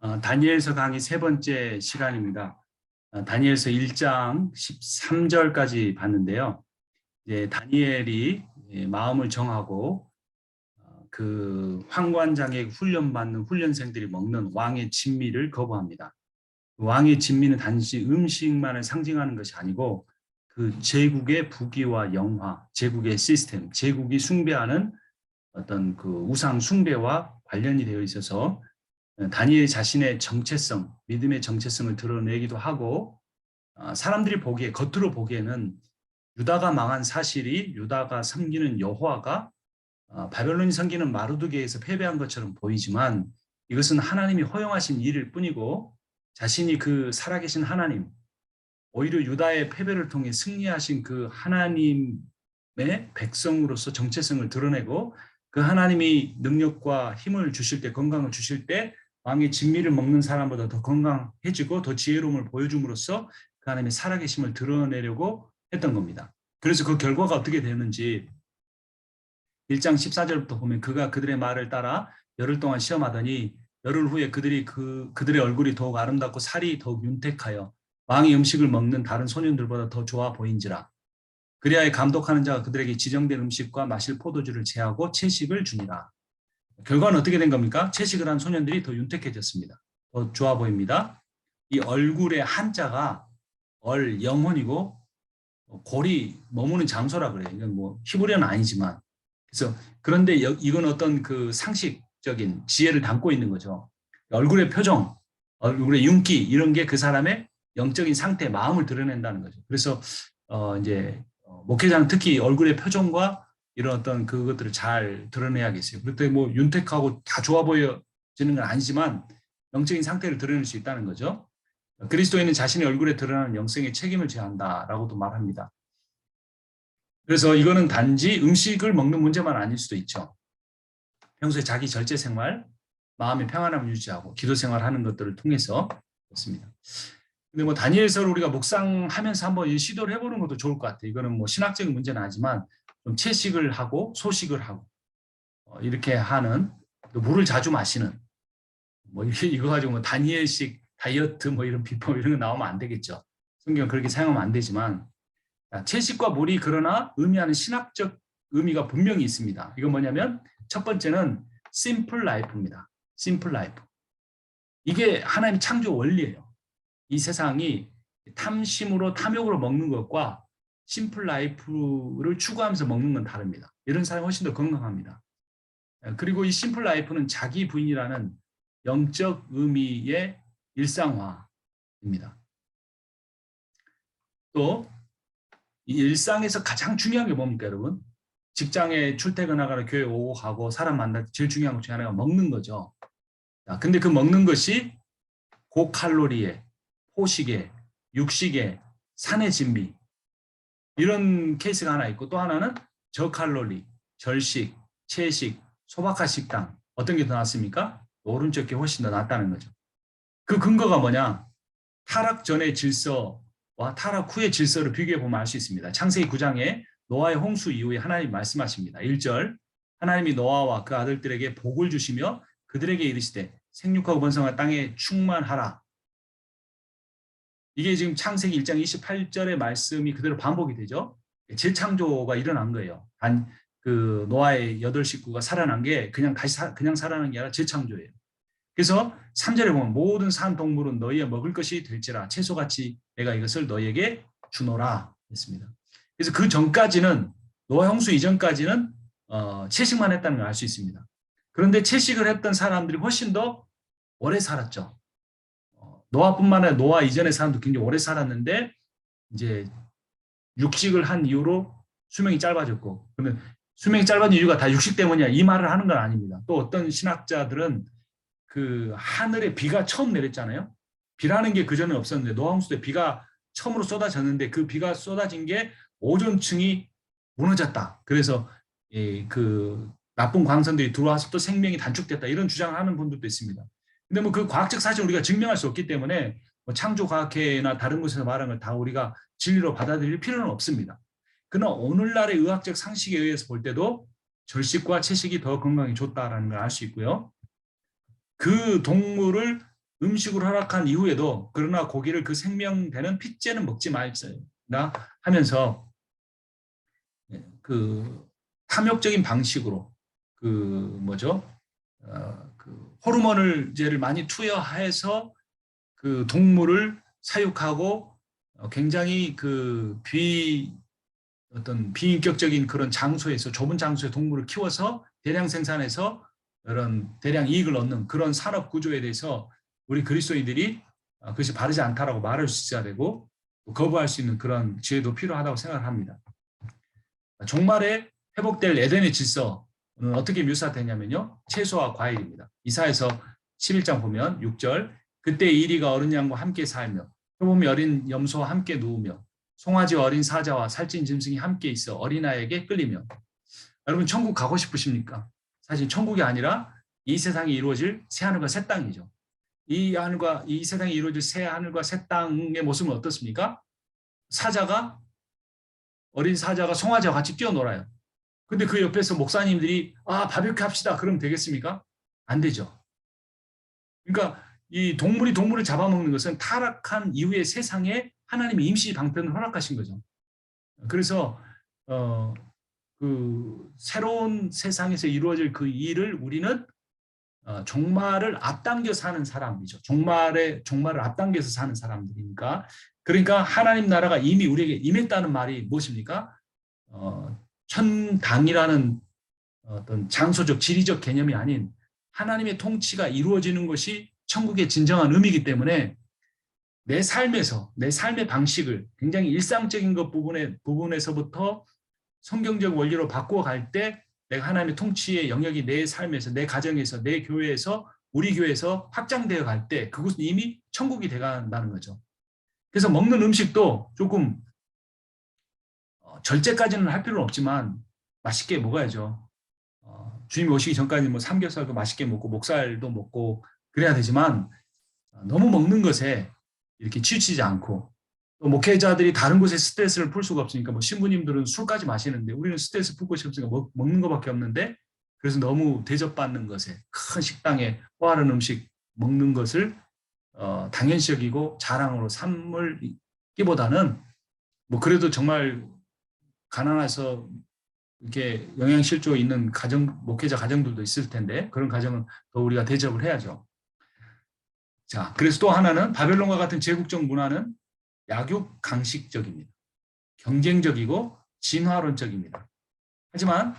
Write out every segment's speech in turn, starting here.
다니엘서 강의 세 번째 시간입니다. 다니엘서 1장 13절까지 봤는데요. 이제 다니엘이 마음을 정하고 그 황관장에 훈련받는 훈련생들이 먹는 왕의 진미를 거부합니다. 왕의 진미는 단지 음식만을 상징하는 것이 아니고 그 제국의 부귀와 영화, 제국의 시스템, 제국이 숭배하는 어떤 그 우상 숭배와 관련이 되어 있어서 다니엘 자신의 정체성, 믿음의 정체성을 드러내기도 하고 사람들이 보기에 겉으로 보기에는 유다가 망한 사실이 유다가 섬기는 여호와가 바벨론이 섬기는 마르두게에서 패배한 것처럼 보이지만 이것은 하나님이 허용하신 일일 뿐이고 자신이 그 살아계신 하나님, 오히려 유다의 패배를 통해 승리하신 그 하나님의 백성으로서 정체성을 드러내고 그 하나님이 능력과 힘을 주실 때, 건강을 주실 때 왕의 진미를 먹는 사람보다 더 건강해지고 더 지혜로움을 보여줌으로써 그 하나님의 살아계심을 드러내려고 했던 겁니다. 그래서 그 결과가 어떻게 되는지 1장 14절부터 보면 그가 그들의 말을 따라 열흘 동안 시험하더니 열흘 후에 그들의 얼굴이 더욱 아름답고 살이 더욱 윤택하여 왕의 음식을 먹는 다른 소년들보다 더 좋아 보인지라. 그리하여 감독하는 자가 그들에게 지정된 음식과 마실 포도주를 제하고 채식을 주니라. 결과는 어떻게 된 겁니까? 채식을 한 소년들이 더 윤택해졌습니다. 더 좋아 보입니다. 이 얼굴의 한자가 영혼이고 골이 머무는 장소라 그래요. 이건 뭐 히브리어는 아니지만. 그래서 그런데 이건 어떤 그 상식적인 지혜를 담고 있는 거죠. 얼굴의 표정, 얼굴의 윤기 이런 게 그 사람의 영적인 상태, 마음을 드러낸다는 거죠. 그래서 이제 목회자는 특히 얼굴의 표정과 이런 어떤 그것들을 잘 드러내야겠어요. 그때 뭐 윤택하고 다 좋아 보여지는 건 아니지만 영적인 상태를 드러낼 수 있다는 거죠. 그리스도인은 자신의 얼굴에 드러나는 영성의 책임을 져야 한다라고도 말합니다. 그래서 이거는 단지 음식을 먹는 문제만 아닐 수도 있죠. 평소에 자기 절제 생활, 마음의 평안함을 유지하고 기도 생활하는 것들을 통해서 그렇습니다. 근데 뭐 다니엘서를 우리가 묵상하면서 한번 시도를 해보는 것도 좋을 것 같아요. 이거는 뭐 신학적인 문제는 아니지만 좀 채식을 하고 소식을 하고 이렇게 하는 또 물을 자주 마시는 뭐 이거 가지고 뭐 다니엘식 다이어트 뭐 이런 비법 이런 거 나오면 안 되겠죠. 성경 그렇게 사용하면 안 되지만 채식과 물이 그러나 의미하는 신학적 의미가 분명히 있습니다. 이건 뭐냐면 첫 번째는 심플 라이프입니다. 심플 라이프. 이게 하나님의 창조 원리예요. 이 세상이 탐심으로 탐욕으로 먹는 것과 심플 라이프를 추구하면서 먹는 건 다릅니다. 이런 사람이 훨씬 더 건강합니다. 그리고 이 심플 라이프는 자기 부인이라는 영적 의미의 일상화입니다. 또 이 일상에서 가장 중요한 게 뭡니까, 여러분? 직장에 출퇴근하거나 교회 오고 가고 사람 만날 때 제일 중요한 것 중에 하나가 먹는 거죠. 근데 그 먹는 것이 고칼로리에, 포식에, 육식에, 산의 진미 이런 케이스가 하나 있고 또 하나는 저칼로리, 절식, 채식, 소박한 식당 어떤 게 더 낫습니까? 오른쪽 게 훨씬 더 낫다는 거죠. 그 근거가 뭐냐? 타락 전의 질서와 타락 후의 질서를 비교해 보면 알 수 있습니다. 창세기 9장에 노아의 홍수 이후에 하나님이 말씀하십니다. 1절 하나님이 노아와 그 아들들에게 복을 주시며 그들에게 이르시되 생육하고 번성한 땅에 충만하라. 이게 지금 창세기 1장 28절의 말씀이 그대로 반복이 되죠. 재창조가 일어난 거예요. 그 노아의 8식구가 살아난 게 그냥 살아난 게 아니라 재창조예요. 그래서 3절에 보면 모든 산 동물은 너희의 먹을 것이 될지라 채소같이 내가 이것을 너희에게 주노라 했습니다. 그래서 그 전까지는 노아 홍수 이전까지는 채식만 했다는 걸 알 수 있습니다. 그런데 채식을 했던 사람들이 훨씬 더 오래 살았죠. 노아뿐만 아니라 노아 이전의 사람도 굉장히 오래 살았는데 이제 육식을 한 이후로 수명이 짧아졌고 그러면 수명이 짧아진 이유가 다 육식 때문이야 이 말을 하는 건 아닙니다. 또 어떤 신학자들은 그 하늘에 비가 처음 내렸잖아요. 비라는 게 그전에 없었는데 노아 홍수 때 비가 처음으로 쏟아졌는데 그 비가 쏟아진 게 오존층이 무너졌다. 그래서 그 나쁜 광선들이 들어와서 또 생명이 단축됐다. 이런 주장을 하는 분들도 있습니다. 근데 뭐 그 과학적 사실을 우리가 증명할 수 없기 때문에 뭐 창조과학회나 다른 곳에서 말하는 걸 다 우리가 진리로 받아들일 필요는 없습니다. 그러나 오늘날의 의학적 상식에 의해서 볼 때도 절식과 채식이 더 건강에 좋다라는 걸 알 수 있고요. 그 동물을 음식을 허락한 이후에도 그러나 고기를 그 생명되는 핏째는 먹지 말자 하면서 그 탐욕적인 방식으로 그 뭐죠? 그 호르몬을 많이 투여해서 그 동물을 사육하고 굉장히 어떤 비인격적인 그런 장소에서 좁은 장소에 동물을 키워서 대량 생산해서 이런 대량 이익을 얻는 그런 산업 구조에 대해서 우리 그리스도인들이 그것이 바르지 않다라고 말할 수 있어야 되고 거부할 수 있는 그런 지혜도 필요하다고 생각합니다. 종말에 회복될 에덴의 질서는 어떻게 묘사되냐면요. 채소와 과일입니다. 이사야서 11장 보면 6절 그때 이리가 어린 양과 함께 살며 표범이 어린 염소와 함께 누우며 송아지 어린 사자와 살찐 짐승이 함께 있어 어린아이에게 끌리며. 여러분 천국 가고 싶으십니까? 사실 천국이 아니라 이 세상에 이루어질 새하늘과 새 땅이죠. 이 세상에 이루어질 새하늘과 새 땅의 모습은 어떻습니까? 어린 사자가 송아지와 같이 뛰어놀아요. 근데 그 옆에서 목사님들이 바비큐 합시다. 그러면 되겠습니까? 안 되죠. 그러니까 이 동물이 동물을 잡아먹는 것은 타락한 이후의 세상에 하나님이 임시 방편을 허락하신 거죠. 그래서 그 새로운 세상에서 이루어질 그 일을 우리는 종말을 앞당겨 사는 사람이죠. 종말을 앞당겨서 사는 사람들이니까. 그러니까 하나님 나라가 이미 우리에게 임했다는 말이 무엇입니까? 천당이라는 어떤 장소적 지리적 개념이 아닌 하나님의 통치가 이루어지는 것이 천국의 진정한 의미이기 때문에 내 삶의 방식을 굉장히 일상적인 것 부분에서부터 성경적 원리로 바꾸어 갈 때 내가 하나님의 통치의 영역이 내 삶에서, 내 가정에서, 내 교회에서, 우리 교회에서 확장되어 갈 때 그것은 이미 천국이 되어간다는 거죠. 그래서 먹는 음식도 조금 절제까지는 할 필요는 없지만 맛있게 먹어야죠. 주님 오시기 전까지 뭐 삼겹살도 맛있게 먹고 목살도 먹고 그래야 되지만 너무 먹는 것에 이렇게 치우치지 않고 또 목회자들이 다른 곳에 스트레스를 풀 수가 없으니까 뭐 신부님들은 술까지 마시는데 우리는 스트레스 풀 것이 없으니까 먹는 것밖에 없는데 그래서 너무 대접받는 것에 큰 식당에 호화로운 음식 먹는 것을 당연시 여기고 자랑으로 삼을기보다는 뭐 그래도 정말 가난해서 이렇게 영양실조 있는 목회자 가정들도 있을 텐데 그런 가정은 더 우리가 대접을 해야죠. 자, 그래서 또 하나는 바벨론과 같은 제국적 문화는 약육 강식적입니다. 경쟁적이고 진화론적입니다. 하지만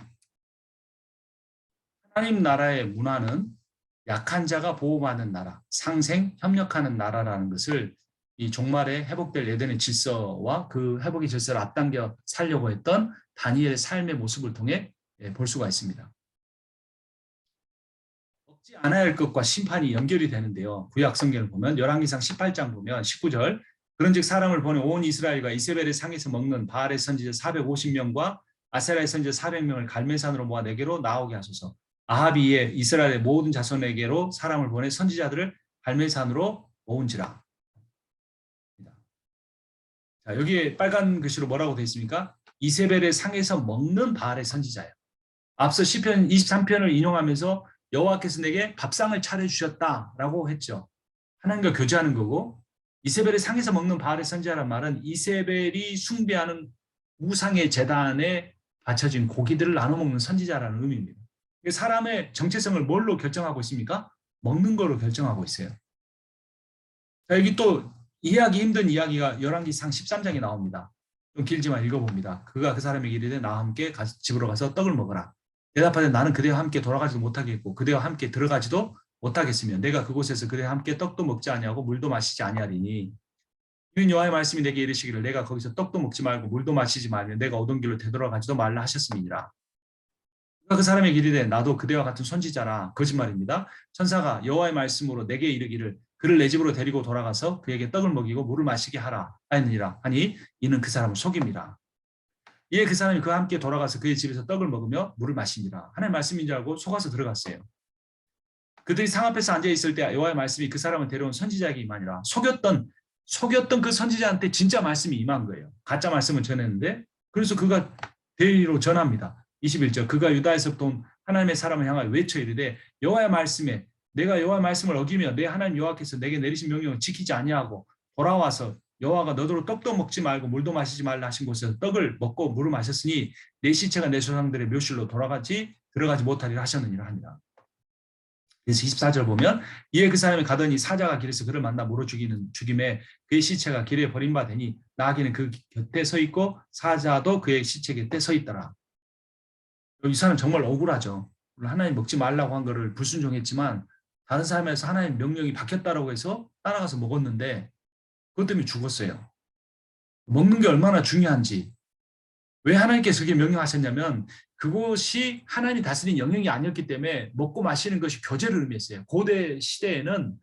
하나님 나라의 문화는 약한 자가 보호받는 나라, 상생, 협력하는 나라라는 것을 이 종말에 회복될 에덴의 질서와 그 회복의 질서를 앞당겨 살려고 했던 다니엘의 삶의 모습을 통해 볼 수가 있습니다. 먹지 않아야 할 것과 심판이 연결이 되는데요. 구약 성경을 보면 열왕기상 18장 보면 19절 그런즉 사람을 보내 온 이스라엘과 이세벨의 상에서 먹는 바알의 선지자 450명과 아세라의 선지자 400명을 갈멜산으로 모아 내게로 나오게 하소서. 아합이 이에 이스라엘의 모든 자손에게로 사람을 보내 선지자들을 갈멜산으로 모은지라. 자, 여기에 빨간 글씨로 뭐라고 되어 있습니까? 이세벨의 상에서 먹는 바알의 선지자예요. 앞서 시편 23편을 인용하면서 여호와께서 내게 밥상을 차려주셨다라고 했죠. 하나님과 교제하는 거고 이세벨의 상에서 먹는 바알의 선지자란 말은 이세벨이 숭배하는 우상의 제단에 바쳐진 고기들을 나눠 먹는 선지자라는 의미입니다. 사람의 정체성을 뭘로 결정하고 있습니까? 먹는 거로 결정하고 있어요. 자, 여기 또 이해하기 힘든 이야기가 열왕기상 13장에 나옵니다. 좀 길지만 읽어봅니다. 그가 그 사람에게 이르되 나와 함께 집으로 가서 떡을 먹어라. 대답하되 나는 그대와 함께 돌아가지도 못하겠고 그대와 함께 들어가지도 못하겠으며 내가 그곳에서 그대와 함께 떡도 먹지 아니하고 물도 마시지 아니하리니 이는 여호와의 말씀이 내게 이르시기를 내가 거기서 떡도 먹지 말고 물도 마시지 말며 내가 오던 길로 되돌아가지도 말라 하셨음이니라. 그 사람에게 이르되 나도 그대와 같은 선지자라. 거짓말입니다. 천사가 여호와의 말씀으로 내게 이르기를 그를 내 집으로 데리고 돌아가서 그에게 떡을 먹이고 물을 마시게 하라 하였느니라 하니 이는 그 사람을 속임이라. 이에 그 사람이 그와 함께 돌아가서 그의 집에서 떡을 먹으며 물을 마시니라. 하나님의 말씀인 줄 알고 속아서 들어갔어요. 그들이 상 앞에서 앉아있을 때 여호와의 말씀이 그 사람을 데려온 선지자에게 임하니라. 속였던 그 선지자한테 진짜 말씀이 임한 거예요. 가짜 말씀을 전했는데 그래서 그가 대리로 전합니다. 21절 그가 유다에서부터 온 하나님의 사람을 향하여 외쳐 이르되 여호와의 말씀에 내가 여호와의 말씀을 어기며 내 하나님 여호와께서 내게 내리신 명령을 지키지 아니하고 돌아와서 여호와가 너더러 떡도 먹지 말고 물도 마시지 말라 하신 곳에서 떡을 먹고 물을 마셨으니 내 시체가 내 조상들의 묘실로 들어가지 못하리라 하셨느니라 합니다. 그래서 24절 보면 이에 그 사람이 가더니 사자가 길에서 그를 만나 물어 죽임에 그의 시체가 길에 버림받으니 나귀는 그 곁에 서 있고 사자도 그의 시체 곁에 서 있더라. 이 사람 정말 억울하죠. 하나님 먹지 말라고 한 거를 불순종했지만 다른 사람에서 하나님 명령이 바뀌었다고 해서 따라가서 먹었는데 그것 때문에 죽었어요. 먹는 게 얼마나 중요한지. 왜 하나님께서 그렇게 명령하셨냐면 그것이 하나님이 다스린 영역이 아니었기 때문에 먹고 마시는 것이 교제를 의미했어요. 고대 시대에는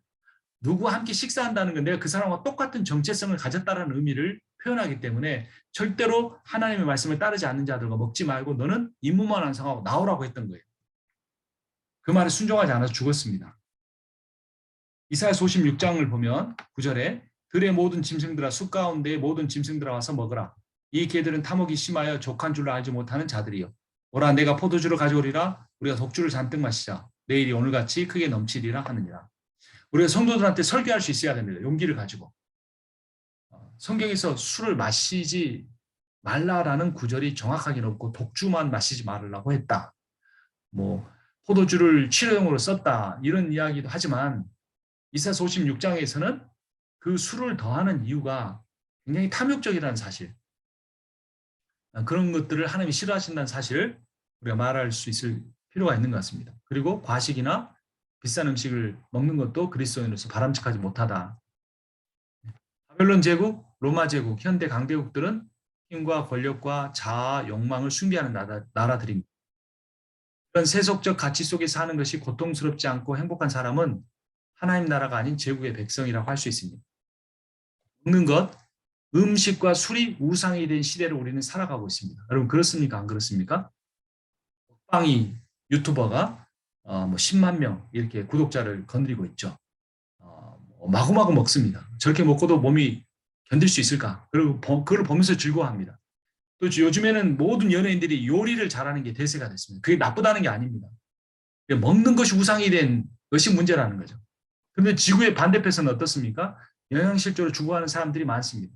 누구와 함께 식사한다는 건 내가 그 사람과 똑같은 정체성을 가졌다는 의미를 표현하기 때문에 절대로 하나님의 말씀을 따르지 않는 자들과 먹지 말고 너는 임무만 완성하고 나오라고 했던 거예요. 그 말에 순종하지 않아서 죽었습니다. 이사야서 56장을 보면 9절에 들의 모든 짐승들아 숲 가운데의 모든 짐승들아 와서 먹으라. 이 개들은 탐욕이 심하여 족한 줄로 알지 못하는 자들이요. 오라 내가 포도주를 가져오리라. 우리가 독주를 잔뜩 마시자. 내일이 오늘같이 크게 넘치리라 하느니라. 우리가 성도들한테 설교할 수 있어야 됩니다. 용기를 가지고. 성경에서 술을 마시지 말라라는 구절이 정확하게는 없고 독주만 마시지 말라고 했다. 뭐 포도주를 치료용으로 썼다. 이런 이야기도 하지만 이사야서 56장에서는 그 술을 더하는 이유가 굉장히 탐욕적이라는 사실. 그런 것들을 하나님이 싫어하신다는 사실을 우리가 말할 수 있을 필요가 있는 것 같습니다. 그리고 과식이나 비싼 음식을 먹는 것도 그리스도인으로서 바람직하지 못하다. 바벨론 제국, 로마 제국, 현대 강대국들은 힘과 권력과 자아, 욕망을 숭배하는 나라들입니다. 그런 세속적 가치 속에 사는 것이 고통스럽지 않고 행복한 사람은 하나님 나라가 아닌 제국의 백성이라고 할 수 있습니다. 먹는 것, 음식과 술이 우상이 된 시대를 우리는 살아가고 있습니다. 여러분 그렇습니까? 안 그렇습니까? 먹방이 유튜버가 뭐 10만 명 이렇게 구독자를 건드리고 있죠. 마구마구 먹습니다. 저렇게 먹고도 몸이 견딜 수 있을까? 그리고 그걸 보면서 즐거워합니다. 또 요즘에는 모든 연예인들이 요리를 잘하는 게 대세가 됐습니다. 그게 나쁘다는 게 아닙니다. 먹는 것이 우상이 된 것이 문제라는 거죠. 그런데 지구의 반대편에서는 어떻습니까? 영양실조로 죽어가는 사람들이 많습니다.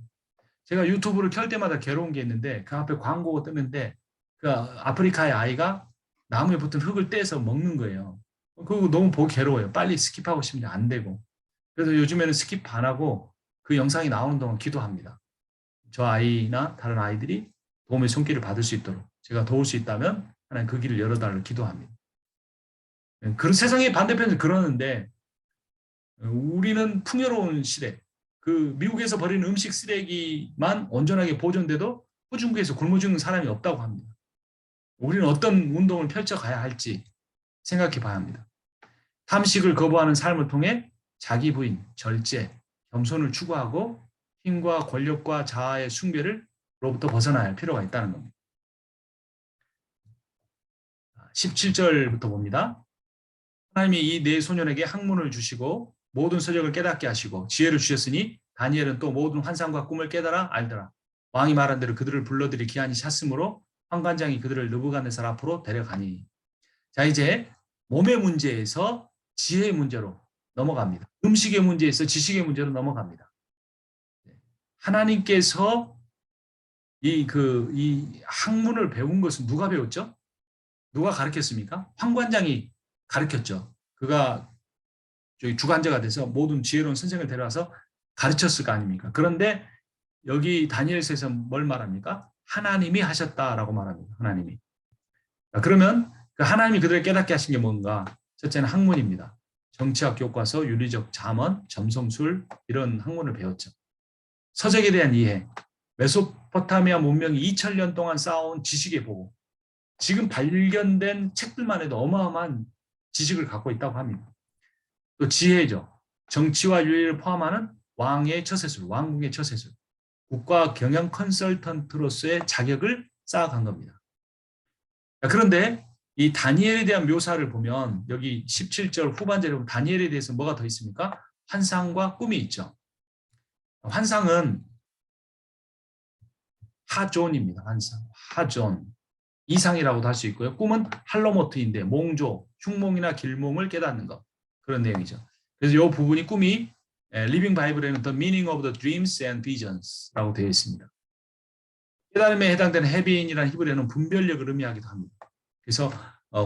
제가 유튜브를 켤 때마다 괴로운 게 있는데 그 앞에 광고가 뜨는데 그 아프리카의 아이가 나무에 붙은 흙을 떼서 먹는 거예요. 그거 너무 보기 괴로워요. 빨리 스킵하고 싶은데 안 되고. 그래서 요즘에는 스킵 안 하고 그 영상이 나오는 동안 기도합니다. 저 아이나 다른 아이들이 도움의 손길을 받을 수 있도록 제가 도울 수 있다면 하나님 그 길을 열어달라고 기도합니다. 그런 세상의 반대편은 그러는데 우리는 풍요로운 시대, 그 미국에서 버리는 음식 쓰레기만 온전하게 보존돼도 후중국에서 굶어 죽는 사람이 없다고 합니다. 우리는 어떤 운동을 펼쳐가야 할지 생각해 봐야 합니다. 탐식을 거부하는 삶을 통해 자기 부인, 절제, 겸손을 추구하고 힘과 권력과 자아의 숭배로부터 벗어나야 할 필요가 있다는 겁니다. 17절부터 봅니다. 하나님이 이 네 소년에게 학문을 주시고 모든 서적을 깨닫게 하시고 지혜를 주셨으니 다니엘은 또 모든 환상과 꿈을 깨달아 알더라. 왕이 말한 대로 그들을 불러들이 기한이 찼으므로 환관장이 그들을 느부갓네살 앞으로 데려가니. 자, 이제 몸의 문제에서 지혜의 문제로 넘어갑니다. 음식의 문제에서 지식의 문제로 넘어갑니다. 하나님께서 이 학문을 배운 것은 누가 배웠죠? 누가 가르쳤습니까? 환관장이 가르쳤죠. 그가 저희 주관자가 돼서 모든 지혜로운 선생을 데려와서 가르쳤을 거 아닙니까? 그런데 여기 다니엘서에서 뭘 말합니까? 하나님이 하셨다라고 말합니다. 하나님이. 그러면 그 하나님이 그들을 깨닫게 하신 게 뭔가? 첫째는 학문입니다. 정치학 교과서, 윤리적 잠언, 점성술 이런 학문을 배웠죠. 서적에 대한 이해, 메소포타미아 문명이 2000년 동안 쌓아온 지식의 보고 지금 발견된 책들만 해도 어마어마한 지식을 갖고 있다고 합니다. 또 지혜죠. 정치와 윤리를 포함하는 왕의 처세술, 왕궁의 처세술, 국가 경영 컨설턴트로서의 자격을 쌓아간 겁니다. 그런데 이 다니엘에 대한 묘사를 보면 여기 17절 후반절에 보면 다니엘에 대해서 뭐가 더 있습니까? 환상과 꿈이 있죠. 환상은 하존입니다. 환상, 하존. 이상이라고도 할 수 있고요. 꿈은 할로모트인데 몽조, 흉몽이나 길몽을 깨닫는 것. 그런 내용이죠. 그래서 이 부분이 꿈이 리빙 바이블에는 The Meaning of the Dreams and Visions라고 되어 있습니다. 깨달음에 해당되는 해비인이라는 히브리어는 분별력을 의미하기도 합니다. 그래서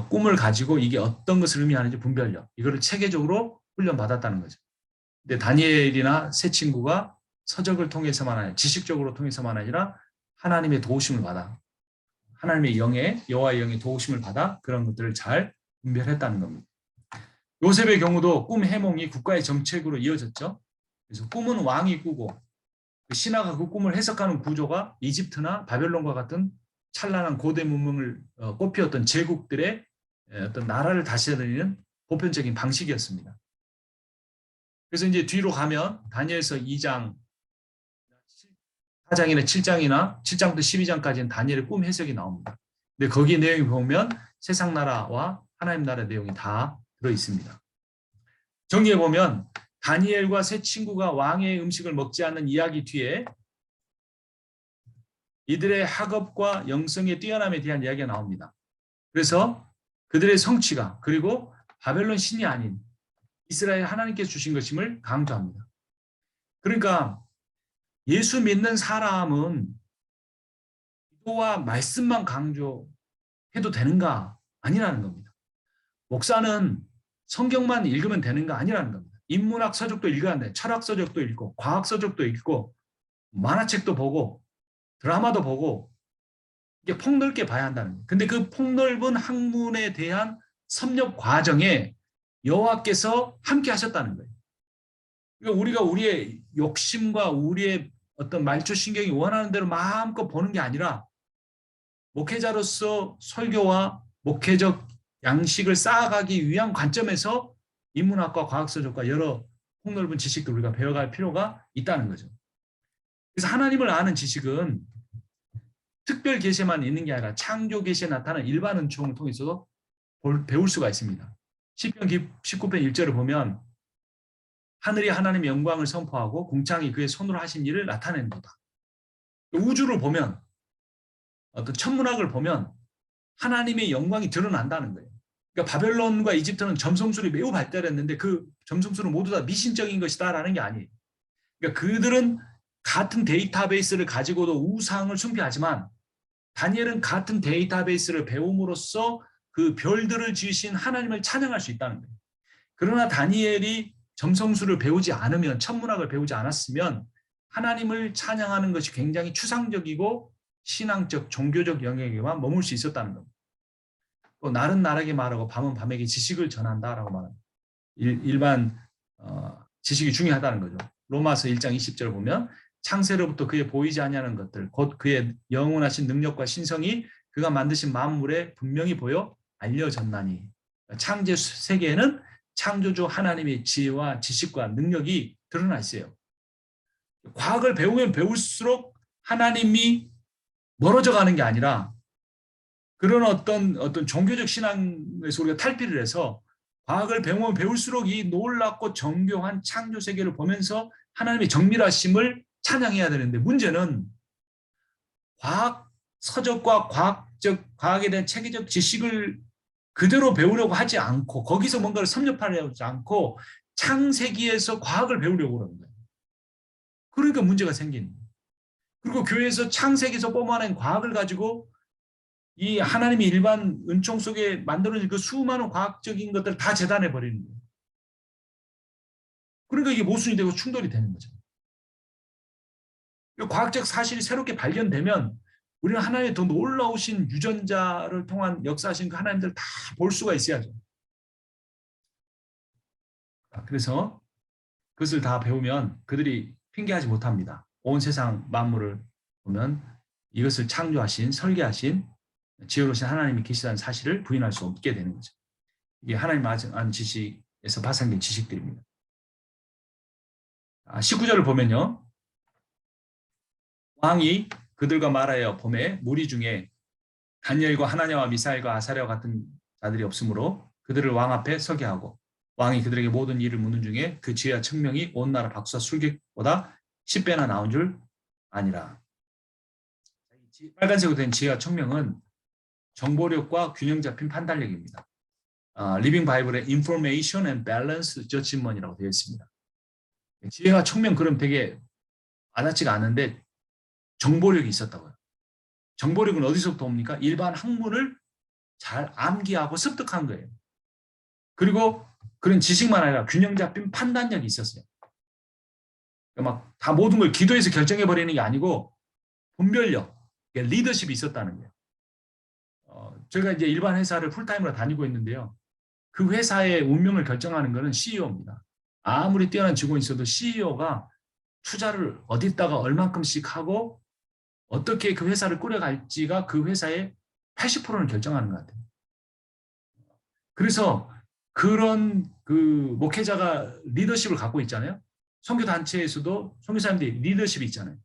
꿈을 가지고 이게 어떤 것을 의미하는지 분별력, 이거를 체계적으로 훈련받았다는 거죠. 근데 다니엘이나 세 친구가 서적을 통해서만 아니라 지식적으로 통해서만 아니라 하나님의 도우심을 받아, 하나님의 영의 여호와의 영의 도우심을 받아 그런 것들을 잘 분별했다는 겁니다. 요셉의 경우도 꿈 해몽이 국가의 정책으로 이어졌죠. 그래서 꿈은 왕이 꾸고 신하가 그 꿈을 해석하는 구조가 이집트나 바벨론과 같은 찬란한 고대 문명을 꽃피웠던 제국들의 어떤 나라를 다스리는 보편적인 방식이었습니다. 그래서 이제 뒤로 가면 다니엘서 2장, 4장이나 7장이나 7장부터 12장까지는 다니엘의 꿈 해석이 나옵니다. 근데 거기 내용이 보면 세상 나라와 하나님 나라 내용이 다 들어 있습니다. 정리해 보면 다니엘과 세 친구가 왕의 음식을 먹지 않는 이야기 뒤에 이들의 학업과 영성의 뛰어남에 대한 이야기가 나옵니다. 그래서 그들의 성취가 그리고 바벨론 신이 아닌 이스라엘 하나님께서 주신 것임을 강조합니다. 그러니까 예수 믿는 사람은 기도와 말씀만 강조해도 되는가? 아니라는 겁니다. 목사는 성경만 읽으면 되는가? 아니라는 겁니다. 인문학 서적도 읽어야 한다. 철학 서적도 읽고 과학 서적도 읽고 만화책도 보고 드라마도 보고 이게 폭넓게 봐야 한다는 거예요. 근데 그 폭넓은 학문에 대한 섭렵 과정에 여호와께서 함께 하셨다는 거예요. 그러니까 우리가 우리의 욕심과 우리의 어떤 말초신경이 원하는 대로 마음껏 보는 게 아니라 목회자로서 설교와 목회적 양식을 쌓아가기 위한 관점에서 인문학과 과학서적과 여러 폭넓은 지식도 우리가 배워갈 필요가 있다는 거죠. 그래서 하나님을 아는 지식은 특별 계시만 있는 게 아니라 창조 계시에 나타나는 일반 은총을 통해서도 배울 수가 있습니다. 시편 19편 1절을 보면 하늘이 하나님의 영광을 선포하고 궁창이 그의 손으로 하신 일을 나타내는 거다. 우주를 보면 어떤 천문학을 보면 하나님의 영광이 드러난다는 거예요. 그러니까 바벨론과 이집트는 점성술이 매우 발달했는데 그 점성술은 모두 다 미신적인 것이다라는 게 아니에요. 그러니까 그들은 같은 데이터베이스를 가지고도 우상을 숭배하지만 다니엘은 같은 데이터베이스를 배움으로써 그 별들을 지으신 하나님을 찬양할 수 있다는 거예요. 그러나 다니엘이 점성술을 배우지 않으면, 천문학을 배우지 않았으면 하나님을 찬양하는 것이 굉장히 추상적이고 신앙적, 종교적 영역에만 머물 수 있었다는 겁니다. 또 날은 날에게 말하고 밤은 밤에게 지식을 전한다라고 말합니다. 일반 지식이 중요하다는 거죠. 로마서 1장 20절 보면 창세로부터 그의 보이지 아니하는 것들 곧 그의 영원하신 능력과 신성이 그가 만드신 만물에 분명히 보여 알려졌나니. 창조 세계에는 창조주 하나님의 지혜와 지식과 능력이 드러나 있어요. 과학을 배우면 배울수록 하나님이 멀어져 가는 게 아니라 그런 어떤 종교적 신앙에서 우리가 탈피를 해서 과학을 배우면 배울수록 이 놀랍고 정교한 창조 세계를 보면서 하나님의 정밀하심을 찬양해야 되는데 문제는 과학 서적과 과학에 대한 체계적 지식을 그대로 배우려고 하지 않고 거기서 뭔가를 섭렵하려고 하지 않고 창세기에서 과학을 배우려고 그러는 거예요. 그러니까 문제가 생기는 거예요. 그리고 교회에서 창세기에서 뿜어낸 과학을 가지고 이 하나님의 일반 은총 속에 만들어진 그 수많은 과학적인 것들을 다 재단해 버리는 거예요. 그러니까 이게 모순이 되고 충돌이 되는 거죠. 과학적 사실이 새롭게 발견되면 우리는 하나님의 더 놀라우신 유전자를 통한 역사하신 그 하나님들 다 볼 수가 있어야죠. 그래서 그것을 다 배우면 그들이 핑계하지 못합니다. 온 세상 만물을 보면 이것을 창조하신, 설계하신 지혜로우신 하나님이 계시다는 사실을 부인할 수 없게 되는 거죠. 이게 하나님 아는 지식에서 파생된 지식들입니다. 19절을 보면요. 왕이 그들과 말하여 봄에 무리 중에 다니엘과 하나냐와 미사엘과 아사랴와 같은 자들이 없으므로 그들을 왕 앞에 서게 하고 왕이 그들에게 모든 일을 묻는 중에 그 지혜와 청명이 온 나라 박수와 술객보다 10배나 나온 줄 아니라. 빨간색으로 된 지혜와 청명은 정보력과 균형 잡힌 판단력입니다. 리빙 바이블의 Information and Balance Judgment이라고 되어 있습니다. 지혜와 총명 그럼 되게 와닿지가 않은데 정보력이 있었다고요. 정보력은 어디서부터 옵니까? 일반 학문을 잘 암기하고 습득한 거예요. 그리고 그런 지식만 아니라 균형 잡힌 판단력이 있었어요. 막 다 모든 걸 기도해서 결정해버리는 게 아니고 분별력, 리더십이 있었다는 거예요. 제가 이제 일반 회사를 풀타임으로 다니고 있는데요. 그 회사의 운명을 결정하는 것은 CEO입니다. 아무리 뛰어난 직원이 있어도 CEO가 투자를 어디다가 얼만큼씩 하고 어떻게 그 회사를 꾸려갈지가 그 회사의 80%는 결정하는 것 같아요. 그래서 그런 그 목회자가 리더십을 갖고 있잖아요. 선교단체에서도 선교사님들이 리더십이 있잖아요.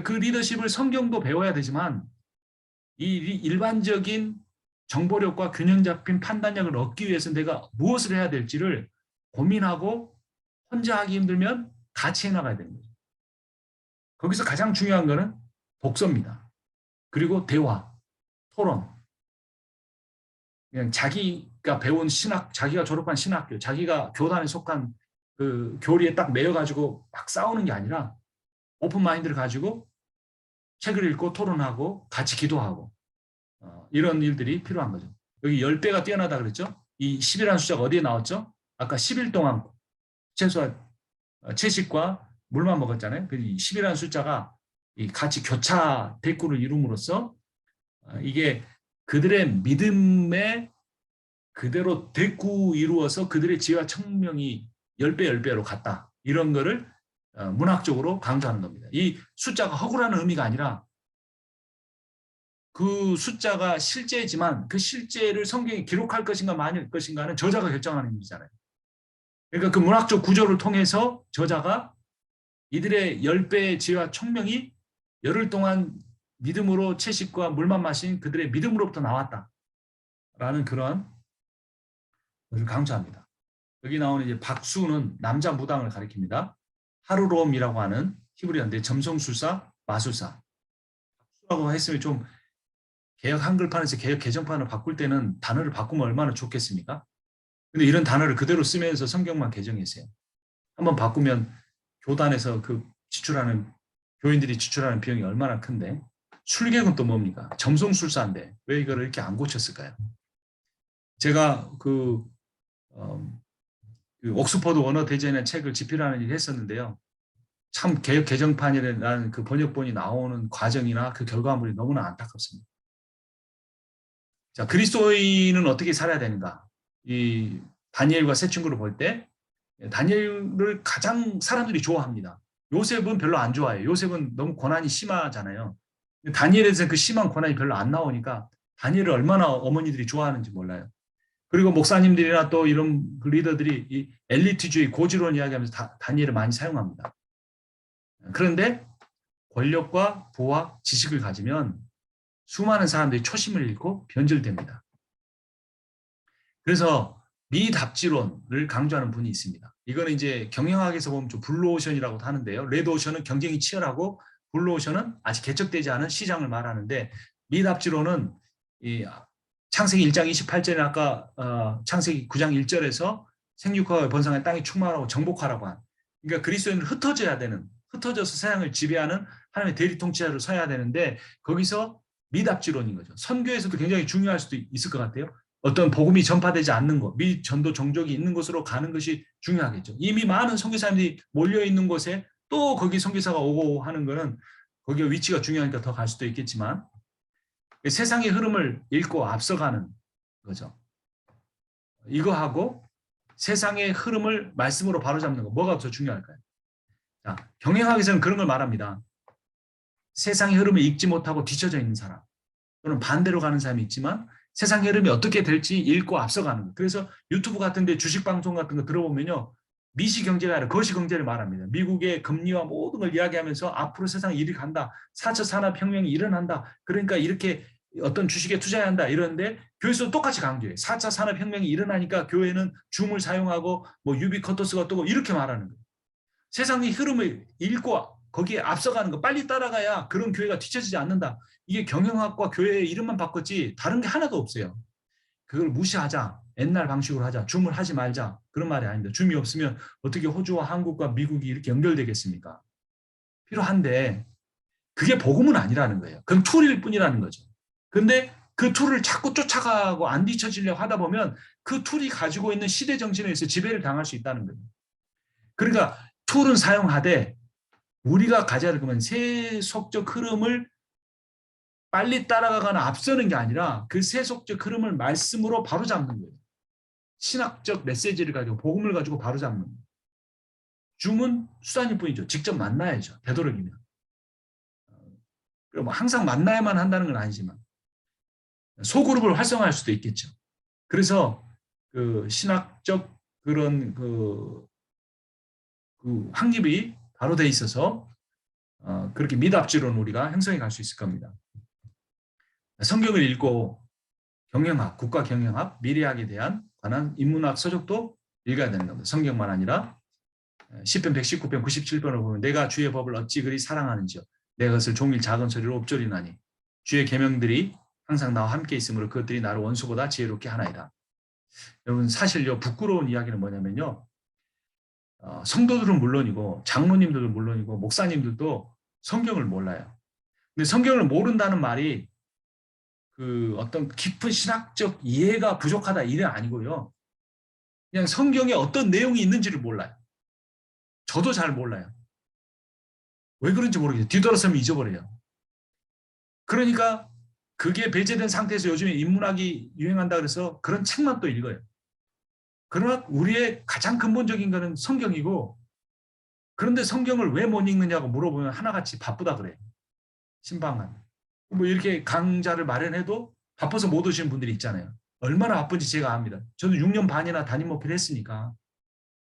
그 리더십을 성경도 배워야 되지만 이 일반적인 정보력과 균형 잡힌 판단력을 얻기 위해서 내가 무엇을 해야 될지를 고민하고 혼자 하기 힘들면 같이 해나가야 되는 거죠. 거기서 가장 중요한 거는 독서입니다. 그리고 대화, 토론. 그냥 자기가 배운 신학, 자기가 졸업한 신학교, 자기가 교단에 속한 그 교리에 딱 매여가지고 막 싸우는 게 아니라 오픈 마인드를 가지고 책을 읽고 토론하고 같이 기도하고 이런 일들이 필요한 거죠. 여기 10배가 뛰어나다 그랬죠? 이 10이라는 숫자가 어디에 나왔죠? 아까 10일 동안 최소한 채식과 물만 먹었잖아요. 그 10이라는 숫자가 같이 교차 대꾸를 이룸으로써 이게 그들의 믿음에 그대로 대꾸 이루어서 그들의 지혜와 청명이 10배, 10배로 갔다. 이런 거를 문학적으로 강조하는 겁니다. 이 숫자가 허구라는 의미가 아니라 그 숫자가 실제지만 그 실제를 성경에 기록할 것인가 말일 것인가는 저자가 결정하는 일이잖아요. 그러니까 그 문학적 구조를 통해서 저자가 이들의 10배의 지혜와 청명이 열흘 동안 믿음으로 채식과 물만 마신 그들의 믿음으로부터 나왔다라는 그런 것을 강조합니다. 여기 나오는 이제 박수는 남자 무당을 가리킵니다. 하루롬이라고 하는 히브리어인데 점성술사, 마술사. 박수라고 했으면 좀 개역 한글판에서 개역 개정판을 바꿀 때는 단어를 바꾸면 얼마나 좋겠습니까? 근데 이런 단어를 그대로 쓰면서 성경만 개정했어요. 한번 바꾸면 교단에서 그 지출하는 교인들이 지출하는 비용이 얼마나 큰데 술객은 또 뭡니까? 점성술사인데 왜 이거를 이렇게 안 고쳤을까요? 제가 그 옥스퍼드 원어 대전의 책을 집필하는 일을 했었는데요. 참 개역 개정판이라는 그 번역본이 나오는 과정이나 그 결과물이 너무나 안타깝습니다. 자, 그리스도인은 어떻게 살아야 되는가? 이 다니엘과 세 친구를 볼 때 다니엘을 가장 사람들이 좋아합니다. 요셉은 별로 안 좋아해요. 요셉은 너무 고난이 심하잖아요. 다니엘에 대해서 그 심한 고난이 별로 안 나오니까 다니엘을 얼마나 어머니들이 좋아하는지 몰라요. 그리고 목사님들이나 또 이런 리더들이 이 엘리트주의 고지론 이야기하면서 다니엘을 많이 사용합니다. 그런데 권력과 부와 지식을 가지면 수많은 사람들이 초심을 잃고 변질됩니다. 그래서 미답지론을 강조하는 분이 있습니다. 이거는 이제 경영학에서 보면 좀 블루오션이라고도 하는데요. 레드오션은 경쟁이 치열하고 블루오션은 아직 개척되지 않은 시장을 말하는데 미답지론은 이 창세기 1장 28절에 아까 창세기 9장 1절에서 생육하고 번성한 땅이 충만하고 정복하라고 한 그러니까 그리스도인은 흩어져야 되는 흩어져서 세상을 지배하는 하나님의 대리 통치자로 서야 되는데 거기서 미답지론인 거죠. 선교에서도 굉장히 중요할 수도 있을 것 같아요. 어떤 복음이 전파되지 않는 것, 미전도 종족이 있는 곳으로 가는 것이 중요하겠죠. 이미 많은 선교사님들이 몰려있는 곳에 또 거기 선교사가 오고 하는 거는 거기가 위치가 중요하니까 더 갈 수도 있겠지만 세상의 흐름을 읽고 앞서가는 거죠. 이거하고 세상의 흐름을 말씀으로 바로잡는 거 뭐가 더 중요할까요? 자, 경영학에서는 그런 걸 말합니다. 세상의 흐름을 읽지 못하고 뒤처져 있는 사람 또는 반대로 가는 사람이 있지만 세상의 흐름이 어떻게 될지 읽고 앞서가는 거. 그래서 유튜브 같은 데 주식 방송 같은 거 들어보면요. 미시경제가 아니라 거시경제를 말합니다. 미국의 금리와 모든 걸 이야기하면서 앞으로 세상에 일이 간다. 4차 산업혁명이 일어난다. 그러니까 이렇게 어떤 주식에 투자해야 한다. 이러는데 교회에서도 똑같이 강조해요. 4차 산업혁명이 일어나니까 교회는 줌을 사용하고 뭐 유비쿼터스가 뜨고 이렇게 말하는 거예요. 세상의 흐름을 읽고 거기에 앞서가는 거 빨리 따라가야 그런 교회가 뒤처지지 않는다. 이게 경영학과 교회의 이름만 바꿨지 다른 게 하나도 없어요. 그걸 무시하자. 옛날 방식으로 하자. 줌을 하지 말자. 그런 말이 아닙니다. 줌이 없으면 어떻게 호주와 한국과 미국이 이렇게 연결되겠습니까? 필요한데 그게 복음은 아니라는 거예요. 그건 툴일 뿐이라는 거죠. 근데 그 툴을 자꾸 쫓아가고 안 뒤처지려고 하다 보면 그 툴이 가지고 있는 시대 정신에 의해서 지배를 당할 수 있다는 거예요. 그러니까 툴은 사용하되 우리가 가져야 될 거면 세속적 흐름을 빨리 따라가거나 앞서는 게 아니라 그 세속적 흐름을 말씀으로 바로잡는 거예요. 신학적 메시지를 가지고 복음을 가지고 바로잡는 거예요. 줌은 수단일 뿐이죠. 직접 만나야죠. 되도록이면. 뭐 항상 만나야만 한다는 건 아니지만 소그룹을 활성화할 수도 있겠죠. 그래서 그 신학적 그런 그 확립이 바로 돼 있어서 그렇게 미답지로는 우리가 형성해 갈 수 있을 겁니다. 성경을 읽고 경영학, 국가 경영학, 미래학에 대한 관한 인문학 서적도 읽어야 되는 겁니다. 성경만 아니라 10편, 119편, 97편을 보면 내가 주의 법을 어찌 그리 사랑하는지요. 내 것을 종일 작은 소리로 엎조리나니 주의 계명들이 항상 나와 함께 있으므로 그것들이 나를 원수보다 지혜롭게 하나이다. 여러분 사실요 부끄러운 이야기는 뭐냐면요. 성도들은 물론이고 장로님들은 물론이고 목사님들도 성경을 몰라요. 근데 성경을 모른다는 말이 그 어떤 깊은 신학적 이해가 부족하다 이게 아니고요. 그냥 성경에 어떤 내용이 있는지를 몰라요. 저도 잘 몰라요. 왜 그런지 모르겠어요. 뒤돌아서면 잊어버려요. 그러니까 그게 배제된 상태에서 요즘에 인문학이 유행한다 그래서 그런 책만 또 읽어요. 그러나 우리의 가장 근본적인 거는 성경이고 그런데 성경을 왜 못 읽느냐고 물어보면 하나같이 바쁘다 그래요. 신방은. 뭐 이렇게 강좌를 마련해도 바빠서 못 오시는 분들이 있잖아요. 얼마나 바쁜지 제가 압니다. 저는 6년 반이나 담임 목표를 했으니까.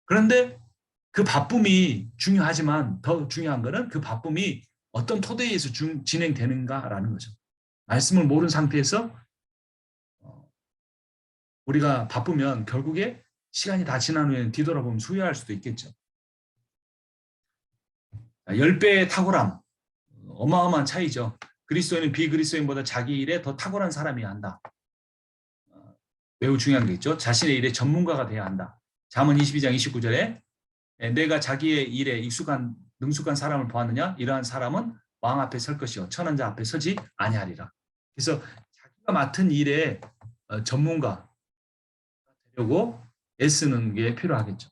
그런데 그 바쁨이 중요하지만 더 중요한 거는 그 바쁨이 어떤 토대에 의해서 진행되는가라는 거죠. 말씀을 모르는 상태에서 우리가 바쁘면 결국에 시간이 다 지난 후에는 뒤돌아보면 후회할 수도 있겠죠. 10배의 탁월함, 어마어마한 차이죠. 그리스도인은 비그리스도인보다 자기 일에 더 탁월한 사람이어야 한다. 매우 중요한 게 있죠. 자신의 일에 전문가가 돼야 한다. 잠언 22장 29절에 내가 자기의 일에 능숙한 사람을 보았느냐? 이러한 사람은 왕 앞에 설 것이요 천한 자 앞에 서지 아니하리라. 그래서 자기가 맡은 일에 전문가 되려고 애쓰는 게 필요하겠죠.